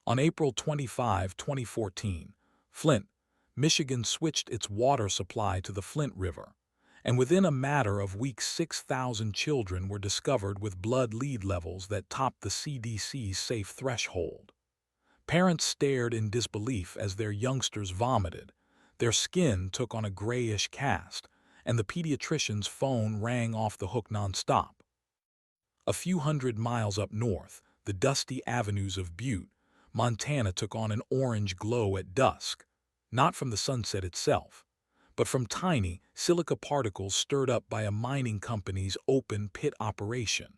On April 25, 2014, Flint, Michigan switched its water supply to the Flint River, and within a matter of weeks 6,000 children were discovered with blood lead levels that topped the CDC's safe threshold. Parents stared in disbelief as their youngsters vomited. Their skin took on a grayish cast, and the pediatrician's phone rang off the hook nonstop. A few hundred miles up north, the dusty avenues of Butte, Montana took on an orange glow at dusk, not from the sunset itself, but from tiny silica particles stirred up by a mining company's open pit operation.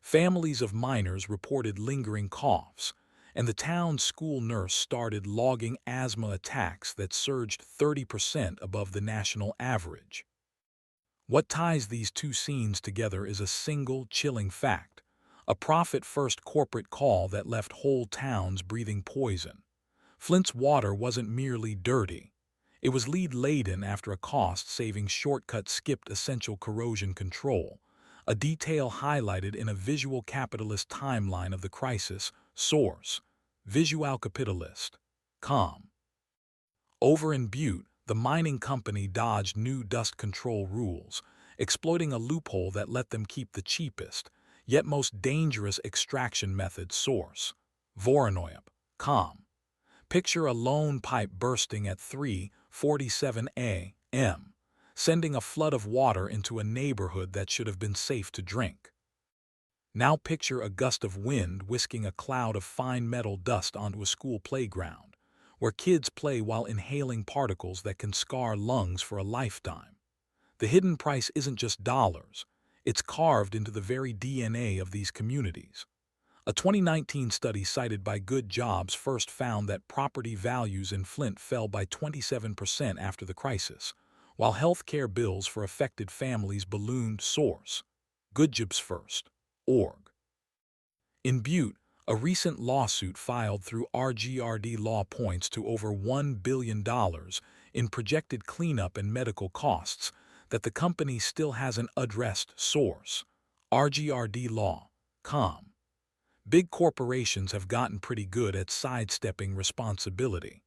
Families of miners reported lingering coughs, and the town's school nurse started logging asthma attacks that surged 30% above the national average. What ties these two scenes together is a single chilling fact: a profit-first corporate call that left whole towns breathing poison. Flint's water wasn't merely dirty. It was lead-laden after a cost-saving shortcut skipped essential corrosion control, a detail highlighted in a visual capitalist timeline of the crisis. Source: Visual Capitalist. Com. Over in Butte, the mining company dodged new dust control rules, exploiting a loophole that let them keep the cheapest, yet most dangerous extraction method. Source: Voronoi. Com. Picture a lone pipe bursting at 3:47 a.m., sending a flood of water into a neighborhood that should have been safe to drink. Now picture a gust of wind whisking a cloud of fine metal dust onto a school playground, where kids play while inhaling particles that can scar lungs for a lifetime. The hidden price isn't just dollars, it's carved into the very DNA of these communities. A 2019 study cited by Good Jobs first found that property values in Flint fell by 27% after the crisis, while health care bills for affected families ballooned. Source: goodjobsfirst.org. In Butte, a recent lawsuit filed through RGRD Law points to over $1 billion in projected cleanup and medical costs that the company still hasn't addressed. Source: RGRD Law. Com. Big corporations have gotten pretty good at sidestepping responsibility.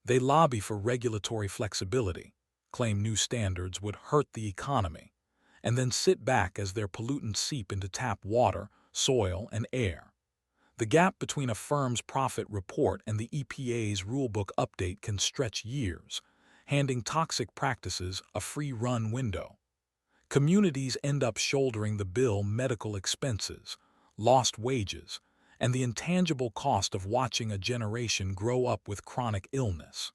They lobby for regulatory flexibility, claim new standards would hurt the economy, and then sit back as their pollutants seep into tap water, soil, and air. The gap between a firm's profit report and the EPA's rulebook update can stretch years, handing toxic practices a free-run window. Communities end up shouldering the bill: medical expenses, lost wages, and the intangible cost of watching a generation grow up with chronic illness.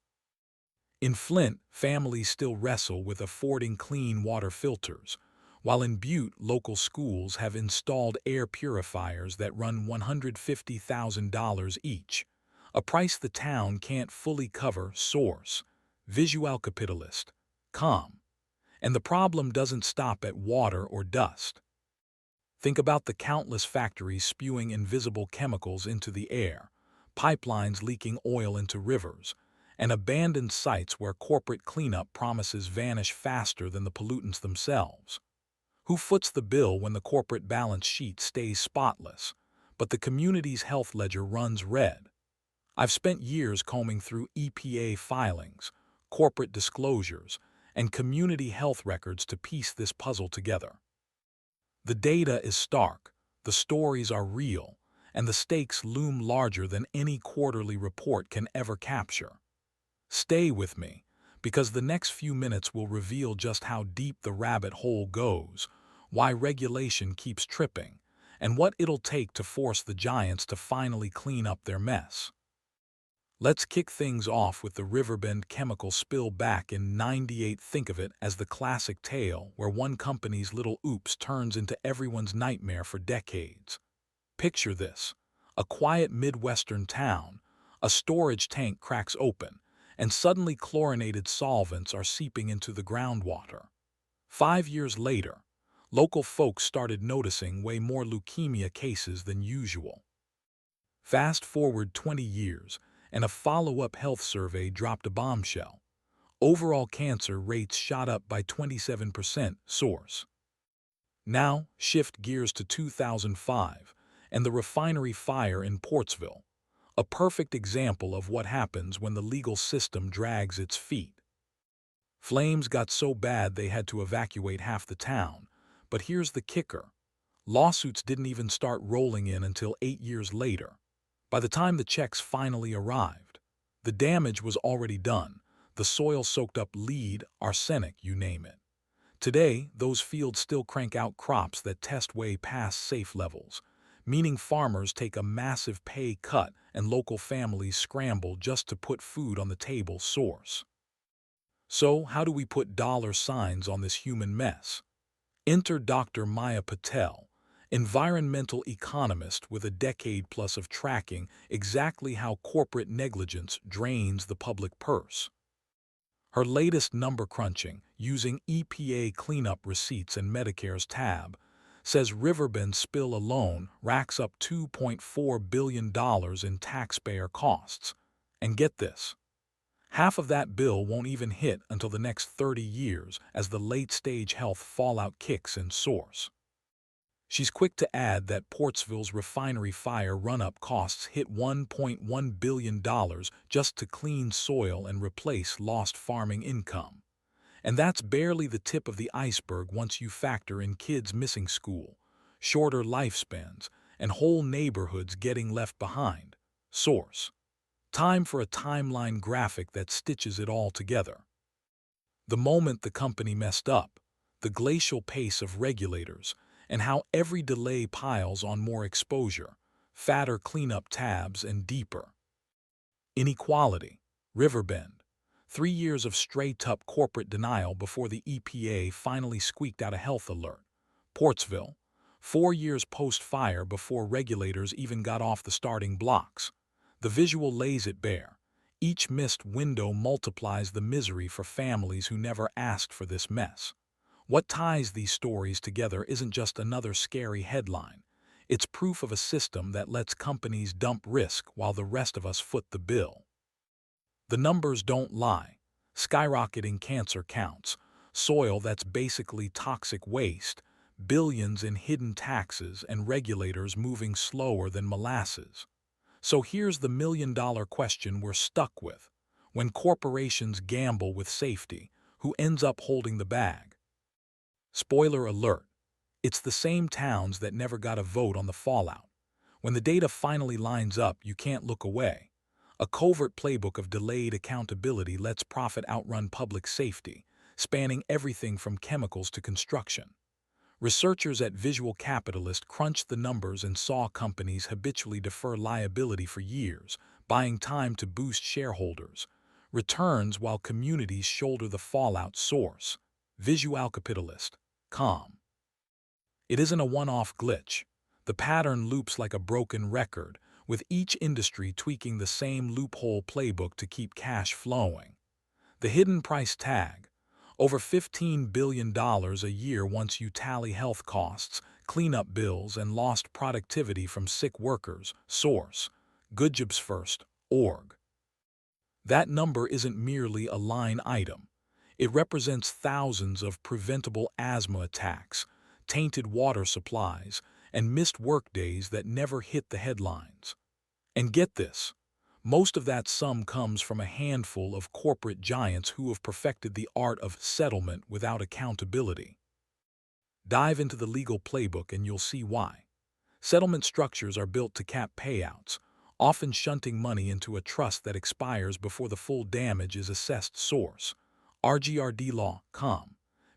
In Flint, families still wrestle with affording clean water filters, while in Butte, local schools have installed air purifiers that run $150,000 each, a price the town can't fully cover. Source: Visual Capitalist. Com. And the problem doesn't stop at water or dust. Think about the countless factories spewing invisible chemicals into the air, pipelines leaking oil into rivers, and abandoned sites where corporate cleanup promises vanish faster than the pollutants themselves. Who foots the bill when the corporate balance sheet stays spotless, but the community's health ledger runs red? I've spent years combing through EPA filings, corporate disclosures, and community health records to piece this puzzle together. The data is stark, the stories are real, and the stakes loom larger than any quarterly report can ever capture. Stay with me, because the next few minutes will reveal just how deep the rabbit hole goes, why regulation keeps tripping, and what it'll take to force the giants to finally clean up their mess. Let's kick things off with the Riverbend chemical spill back in '98. Think of it as the classic tale where one company's little oops turns into everyone's nightmare for decades. Picture this: a quiet Midwestern town, a storage tank cracks open, and suddenly chlorinated solvents are seeping into the groundwater. 5 years later, local folks started noticing way more leukemia cases than usual. Fast forward 20 years, and a follow-up health survey dropped a bombshell. Overall cancer rates shot up by 27%. Source: Now, shift gears to 2005, and the refinery fire in Portsville. A perfect example of what happens when the legal system drags its feet. Flames got so bad they had to evacuate half the town. But here's the kicker. Lawsuits didn't even start rolling in until 8 years later. By the time the checks finally arrived, the damage was already done. The soil soaked up lead, arsenic, you name it. Today, those fields still crank out crops that test way past safe levels, meaning farmers take a massive pay cut and local families scramble just to put food on the table. Source. So, how do we put dollar signs on this human mess? Enter Dr. Maya Patel, environmental economist with a decade plus of tracking exactly how corporate negligence drains the public purse. Her latest number crunching, using EPA cleanup receipts and Medicare's tab, says Riverbend spill alone racks up $2.4 billion in taxpayer costs. And get this. Half of that bill won't even hit until the next 30 years as the late-stage health fallout kicks in. Source. She's quick to add that Portsville's refinery fire run-up costs hit $1.1 billion just to clean soil and replace lost farming income. And that's barely the tip of the iceberg once you factor in kids missing school, shorter lifespans, and whole neighborhoods getting left behind. Source. Time for a timeline graphic that stitches it all together. The moment the company messed up, the glacial pace of regulators, and how every delay piles on more exposure, fatter cleanup tabs, and deeper inequality. Riverbend. 3 years of straight-up corporate denial before the EPA finally squeaked out a health alert. Portsville. 4 years post-fire before regulators even got off the starting blocks. The visual lays it bare. Each missed window multiplies the misery for families who never asked for this mess. What ties these stories together isn't just another scary headline. It's proof of a system that lets companies dump risk while the rest of us foot the bill. The numbers don't lie. Skyrocketing cancer counts, soil that's basically toxic waste, billions in hidden taxes, and regulators moving slower than molasses. So here's the million-dollar question we're stuck with. When corporations gamble with safety, who ends up holding the bag? Spoiler alert, it's the same towns that never got a vote on the fallout. When the data finally lines up, you can't look away. A covert playbook of delayed accountability lets profit outrun public safety, spanning everything from chemicals to construction. Researchers at Visual Capitalist crunched the numbers and saw companies habitually defer liability for years, buying time to boost shareholders' returns while communities shoulder the fallout. Source. Visual Capitalist. Com. It isn't a one-off glitch. The pattern loops like a broken record, with each industry tweaking the same loophole playbook to keep cash flowing. The hidden price tag. Over $15 billion a year once you tally health costs, cleanup bills, and lost productivity from sick workers. Source. goodjobsfirst.org. That number isn't merely a line item. It represents thousands of preventable asthma attacks, tainted water supplies, and missed workdays that never hit the headlines. And get this. Most of that sum comes from a handful of corporate giants who have perfected the art of settlement without accountability. Dive into the legal playbook and you'll see why. Settlement structures are built to cap payouts, often shunting money into a trust that expires before the full damage is assessed. Source. rgrdlaw.com.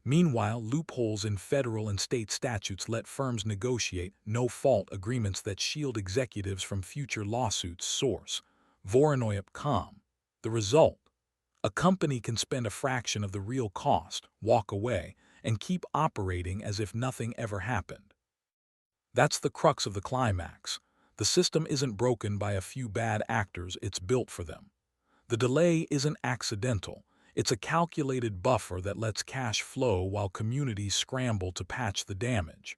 Meanwhile, loopholes in federal and state statutes let firms negotiate no-fault agreements that shield executives from future lawsuits. Source. Voronoi.com. The result? A company can spend a fraction of the real cost, walk away, and keep operating as if nothing ever happened. That's the crux of the climax. The system isn't broken by a few bad actors, it's built for them. The delay isn't accidental. It's a calculated buffer that lets cash flow while communities scramble to patch the damage.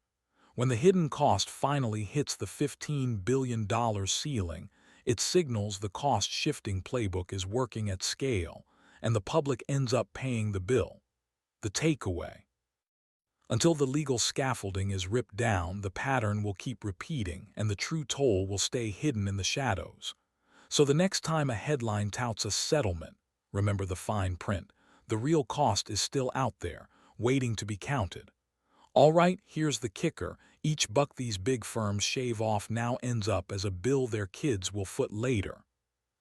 When the hidden cost finally hits the $15 billion ceiling, it signals the cost-shifting playbook is working at scale, and the public ends up paying the bill. The takeaway. Until the legal scaffolding is ripped down, the pattern will keep repeating, and the true toll will stay hidden in the shadows. So the next time a headline touts a settlement, remember the fine print. The real cost is still out there, waiting to be counted. All right, here's the kicker. Each buck these big firms shave off now ends up as a bill their kids will foot later.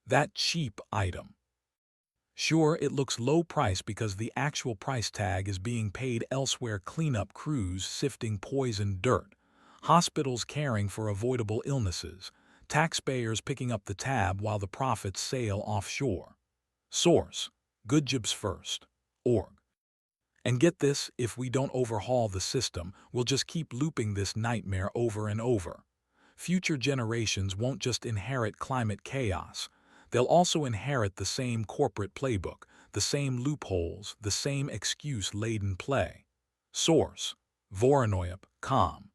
That cheap item. Sure, it looks low price because the actual price tag is being paid elsewhere: cleanup crews sifting poison dirt, hospitals caring for avoidable illnesses, taxpayers picking up the tab while the profits sail offshore. Source: goodjobsfirst.org. And get this, if we don't overhaul the system, we'll just keep looping this nightmare over and over. Future generations won't just inherit climate chaos. They'll also inherit the same corporate playbook, the same loopholes, the same excuse-laden play. Source: Voronoi.com.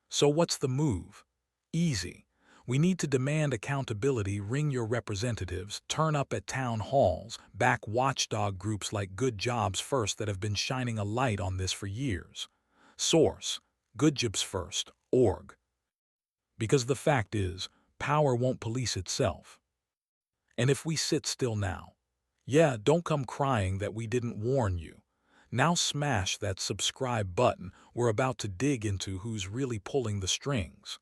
So what's the move? Easy. We need to demand accountability, ring your representatives, turn up at town halls, back watchdog groups like Good Jobs First that have been shining a light on this for years. Source: goodjobsfirst.org. Because the fact is, power won't police itself. And if we sit still now, yeah, don't come crying that we didn't warn you. Now smash that subscribe button. We're about to dig into who's really pulling the strings.